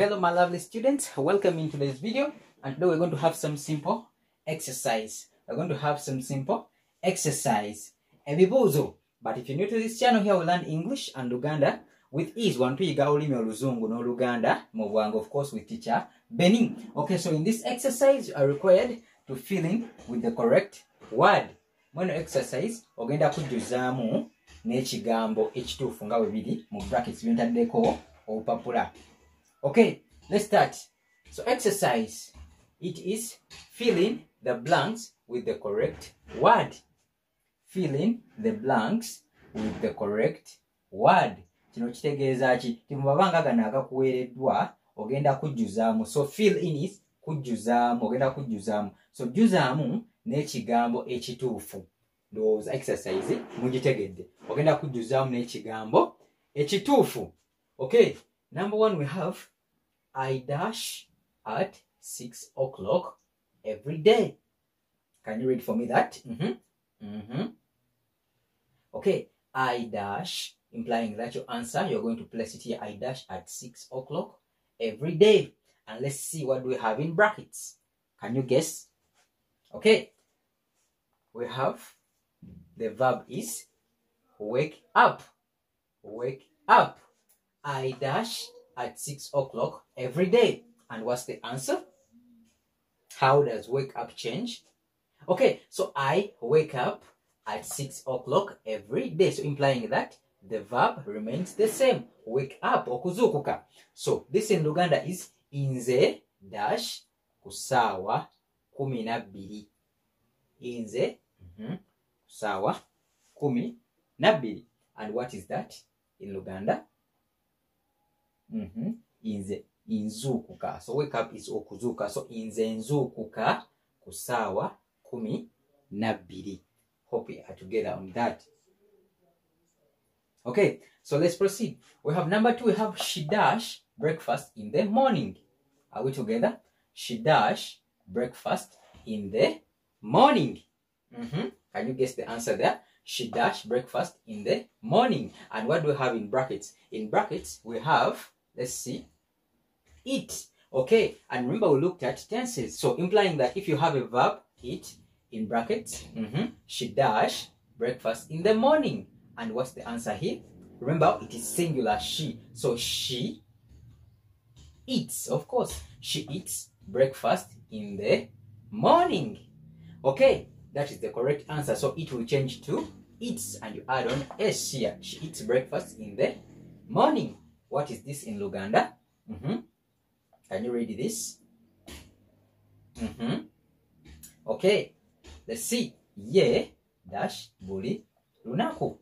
Hello my lovely students, welcome in today's video, and today we're going to have some simple exercise. Ebibuzo. But if you're new to this channel, here we learn English and Luganda with ease. One tuyiga olulimi oluzungu no Luganda mu bwangu, of course, with teacher Benny. Okay, so in this exercise you are required to fill in with the correct word. When exercise ogenda kujjuzamu n'ekigambo ekituufu nga bwe biri mu brackets byentaddeko obupapula. Okay, let's start. So exercise, it is fill in the blanks with the correct word. Fill in the blanks with the correct word. Kino kitegeeza ki? Timubabanga gano agakuweereddwa ogenda kujjuzaamu. So fill in is kujjuzaamu, ogenda kujjuzaamu. So jjuzaamu n'ekigambo ekituufu. Ndowooza exercise mugitegedde. Ogenda kujjuzaamu n'ekigambo ekituufu. Okay, number one we have I dash at 6 o'clock every day. Can you read for me that? Okay, I dash, implying that your answer, you're going to place it here. I dash at 6 o'clock every day. And let's see what we have in brackets. Can you guess? Okay, we have the verb is wake up. Wake up. I dash at 6 o'clock every day. And what's the answer? How does wake up change? Okay, so I wake up at 6 o'clock every day. So implying that the verb remains the same. Wake up, okuzukuka. So this in Luganda is inze dash kusawa 12. Inze kusawa 12. And what is that in Luganda? Inze inzukuka. So wake up is okuzuka. So inze nzukuka kusawa 12. Hope we are together on that. Okay, so let's proceed. We have number 2. We have she dash breakfast in the morning. Are we together? She dash breakfast in the morning. Can you guess the answer there? She dash breakfast in the morning. And what do we have in brackets? In brackets we have, let's see, eat. Okay, and remember we looked at tenses. So implying that if you have a verb, eat, in brackets, she dash breakfast in the morning. And what's the answer here? Remember, it is singular, she. So she eats, of course. She eats breakfast in the morning. Okay, that is the correct answer. So it will change to eats, and you add on s here. She eats breakfast in the morning. What is this in Luganda? Can you read this? Okay, let's see. Ye dash buli lunaku.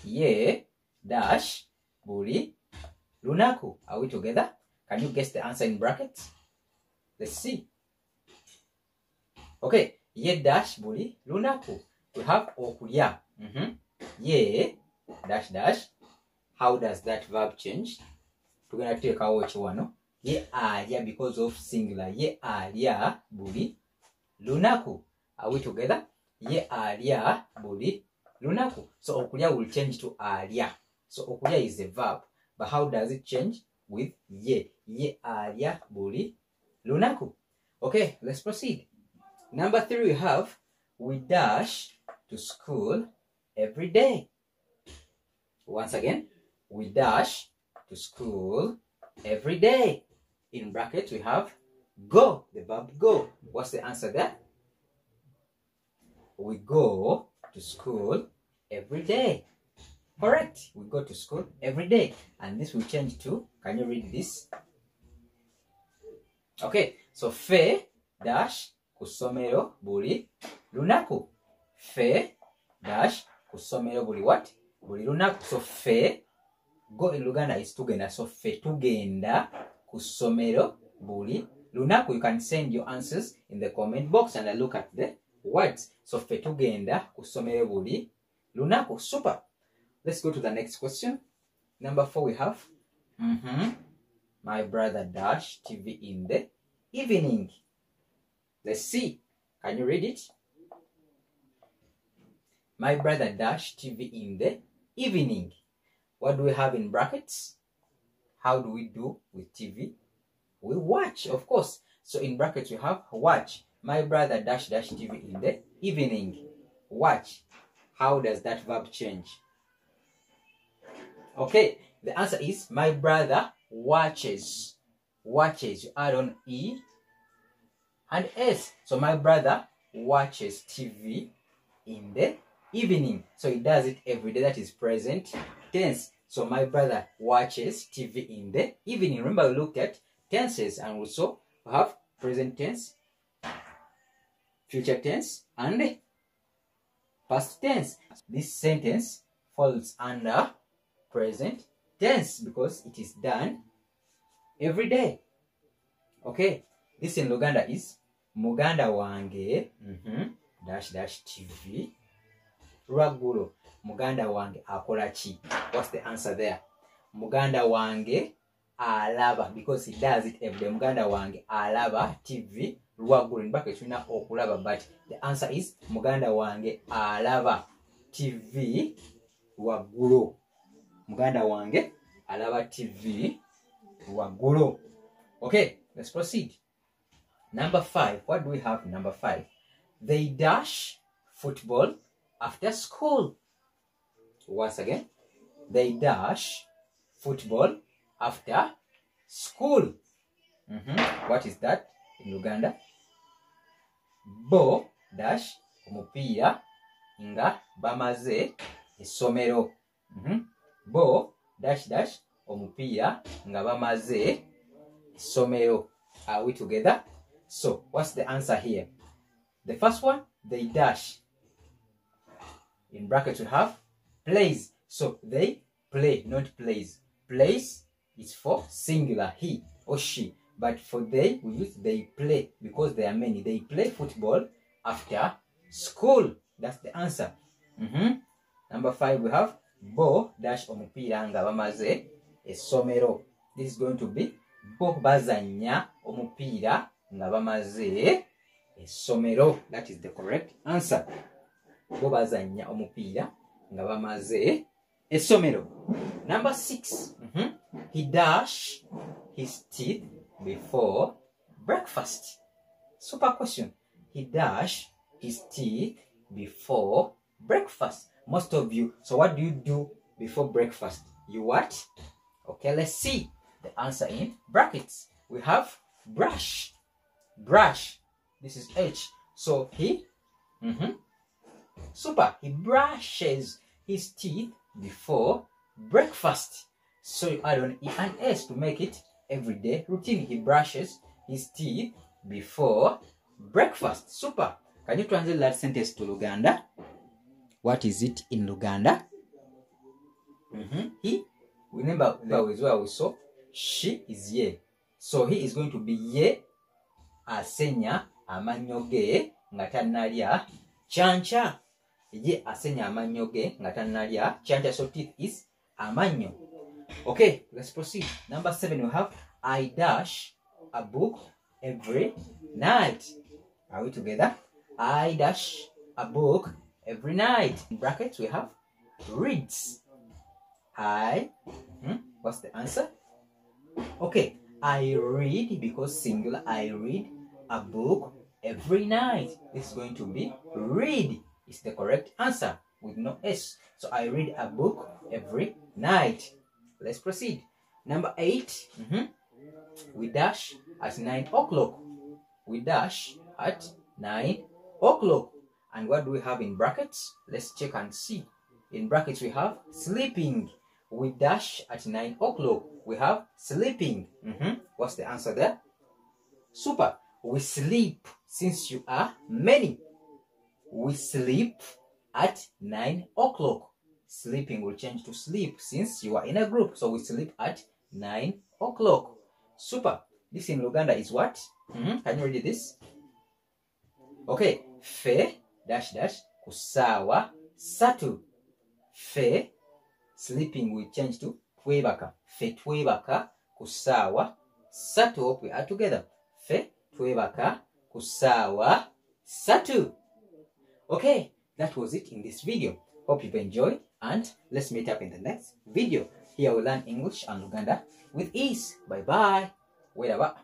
Ye dash buli lunaku. Are we together? Can you guess the answer in brackets? Let's see. Okay, ye dash buli lunaku. We have okulya. Ye dash dash. How does that verb change? Tugenda tuteekawo ekiwano. Ye alya because of singular. Ye alya buli lunaku. Are we together? Ye alya buli lunaku. So okulya will change to alya. So okulya is a verb. But how does it change? With ye. Ye alya buli lunaku. Okay, let's proceed. Number 3 we have we dash to school every day. Once again, we dash to school every day. In brackets we have go, the verb go. What's the answer there? We go to school every day. Correct. We go to school every day. And this will change to, can you read this? Okay, so fe dash kusomero buli lunaku. Fe dash kusomero buli what? Buli lunaku. So fe, go in Luganda is tugenda. So fe tugenda kusomero buli lunaku. You can send your answers in the comment box and I look at the words. So fe tugenda kusomero buli lunaku. Super. Let's go to the next question. Number 4 we have my brother dash TV in the evening. Let's see. Can you read it? My brother dash TV in the evening. What do we have in brackets? How do we do with TV We watch, of course. So in brackets we have watch. My brother dash dash TV in the evening. Watch. How does that verb change? Okay, the answer is my brother watches. Watches. You add on E and S. So my brother watches TV in the evening. So he does it every day. That is present tense. So my brother watches TV in the evening. Remember we looked at tenses and also have present tense, future tense, and past tense. This sentence falls under present tense because it is done every day. Okay, this in Luganda is muganda wange dash dash TV lwaggulo. Muganda wange akola ki? What's the answer there? Muganda wange alaba, because he does it every day. Muganda wange alaba TV lwaggulo. In brackets tulina okulaba, but the answer is muganda wange alaba TV lwaggulo. Muganda wange alaba TV lwaggulo. Okay, let's proceed. Number 5. What do we have? Number 5. They dash football after school. Once again, they dash football after school. What is that in Uganda? Bo dash omupiira nga bamaze essomero. Bo dash dash omupiira nga bamaze essomero. Are we together? So what's the answer here? The first one, they dash. In brackets we have plays. So they play, not plays. Plays is for singular, he or she. But for they, we use they play because there are many. They play football after school. That's the answer. Number 5, we have bo dash omupiira nga bamaze essomero. This is going to be bo bazanya omupiira nga bamaze essomero. That is the correct answer. Bo bazanya omupiira nga bamaze essomero. Number 6, he dash his teeth before breakfast. Super question. He dash his teeth before breakfast. Most of you, so what do you do before breakfast? You what? Okay, let's see the answer in brackets. We have brush. Brush. This is H. So he, super. He brushes his teeth before breakfast. So you add on E and S to make it everyday routine. He brushes his teeth before breakfast. Super. Can you translate that sentence to Luganda? What is it in Luganda? He, remember that was where we saw she is ye. So he is going to be ye asenya amanyo ge nga tannalya chancha. Ye asenya amanyo ge nga tannalya chancha. So teeth is amanyo. Okay, let's proceed. Number 7, we have I dash a book every night. Are we together? I dash a book every night. In brackets we have reads. I, what's the answer? Okay, I read, because singular, I read a book every night. This is going to be read. Is the correct answer with no S. So I read a book every night. Let's proceed. Number 8, we dash at 9 o'clock. We dash at 9 o'clock. And what do we have in brackets? Let's check and see. In brackets we have sleeping. We dash at 9 o'clock. We have sleeping. What's the answer there? Super. We sleep, since you are many. We sleep at 9 o'clock. Sleeping will change to sleep since you are in a group. So we sleep at 9 o'clock. Super. This in Luganda is what? Can you read this? Okay. Fe dash dash kusawa satu. Fe, sleeping will change to twebaka. Fe twebaka kusawa satu. We are together. Fe twebaka kusawa satu. Okay, that was it in this video. Hope you've enjoyed, and let's meet up in the next video. Here we'll learn English and Luganda with ease. Bye bye. Wait about.